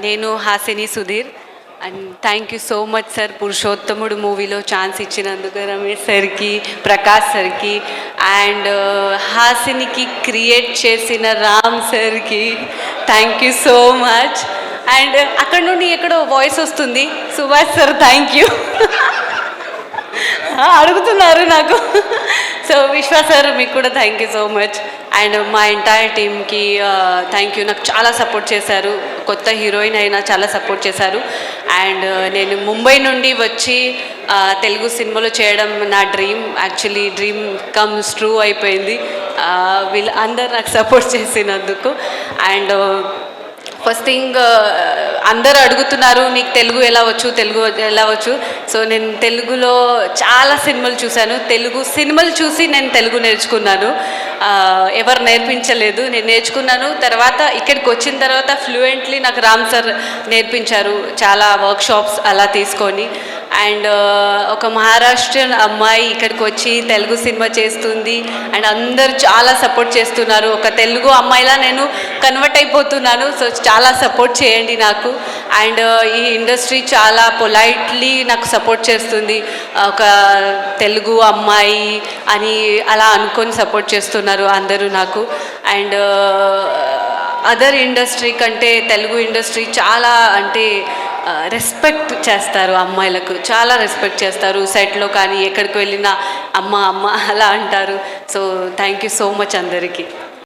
నేను Hasini Sudheer. And thank you so much sir, పురుషోత్తముడు మూవీలో ఛాన్స్ ఇచ్చినందుకు రమేష్ సార్కి, ప్రకాష్ సార్కి, అండ్ హాసినికి క్రియేట్ చేసిన రామ్ సార్కి thank you so much. And అక్కడ నుండి ఎక్కడో వాయిస్ వస్తుంది, సుభాష్ సార్ థ్యాంక్ యూ అడుగుతున్నారు నాకు. సో విశ్వాస్ సార్ మీకు కూడా thank you so much. And మా ఎంటైర్ టీమ్కి థ్యాంక్ యూ. నాకు చాలా సపోర్ట్ చేశారు, కొత్త హీరోయిన్ అయినా చాలా సపోర్ట్ చేశారు. అండ్ నేను ముంబై నుండి వచ్చి తెలుగు సినిమాలో చేయడం నా dream, actually dream comes true అయిపోయింది వీళ్ళు అందరు నాకు సపోర్ట్ చేసినందుకు. అండ్ ఫస్ట్ థింగ్, అందరూ అడుగుతున్నారు నీకు తెలుగు ఎలా వచ్చు. సో నేను తెలుగులో చాలా సినిమాలు చూశాను, తెలుగు సినిమాలు చూసి నేను తెలుగు నేర్చుకున్నాను. ఎవరు నేర్పించలేదు, నేను నేర్చుకున్నాను. తర్వాత ఇక్కడికి వచ్చిన తర్వాత ఫ్లూయెంట్లీ నాకు రామ్ సార్ నేర్పించారు, చాలా వర్క్షాప్స్ అలా తీసుకొని. అండ్ ఒక మహారాష్ట్రన్ అమ్మాయి ఇక్కడికి వచ్చి తెలుగు సినిమా చేస్తుంది అండ్ అందరు చాలా సపోర్ట్ చేస్తున్నారు. ఒక తెలుగు అమ్మాయిలా నేను కన్వర్ట్ అయిపోతున్నాను. సో చాలా సపోర్ట్ చేయండి నాకు. అండ్ ఈ ఇండస్ట్రీ చాలా పొలైట్లీ నాకు సపోర్ట్ చేస్తుంది, ఒక తెలుగు అమ్మాయి అని అలా అనుకొని సపోర్ట్ చేస్తున్నారు అందరూ నాకు. అండ్ అదర్ ఇండస్ట్రీ కంటే తెలుగు ఇండస్ట్రీ చాలా అంటే రెస్పెక్ట్ చేస్తారు, అమ్మాయిలకు చాలా రెస్పెక్ట్ చేస్తారు. సెట్లో కానీ ఎక్కడికి వెళ్ళినా అమ్మ అమ్మ అలా అంటారు. So thank you so much అందరికీ.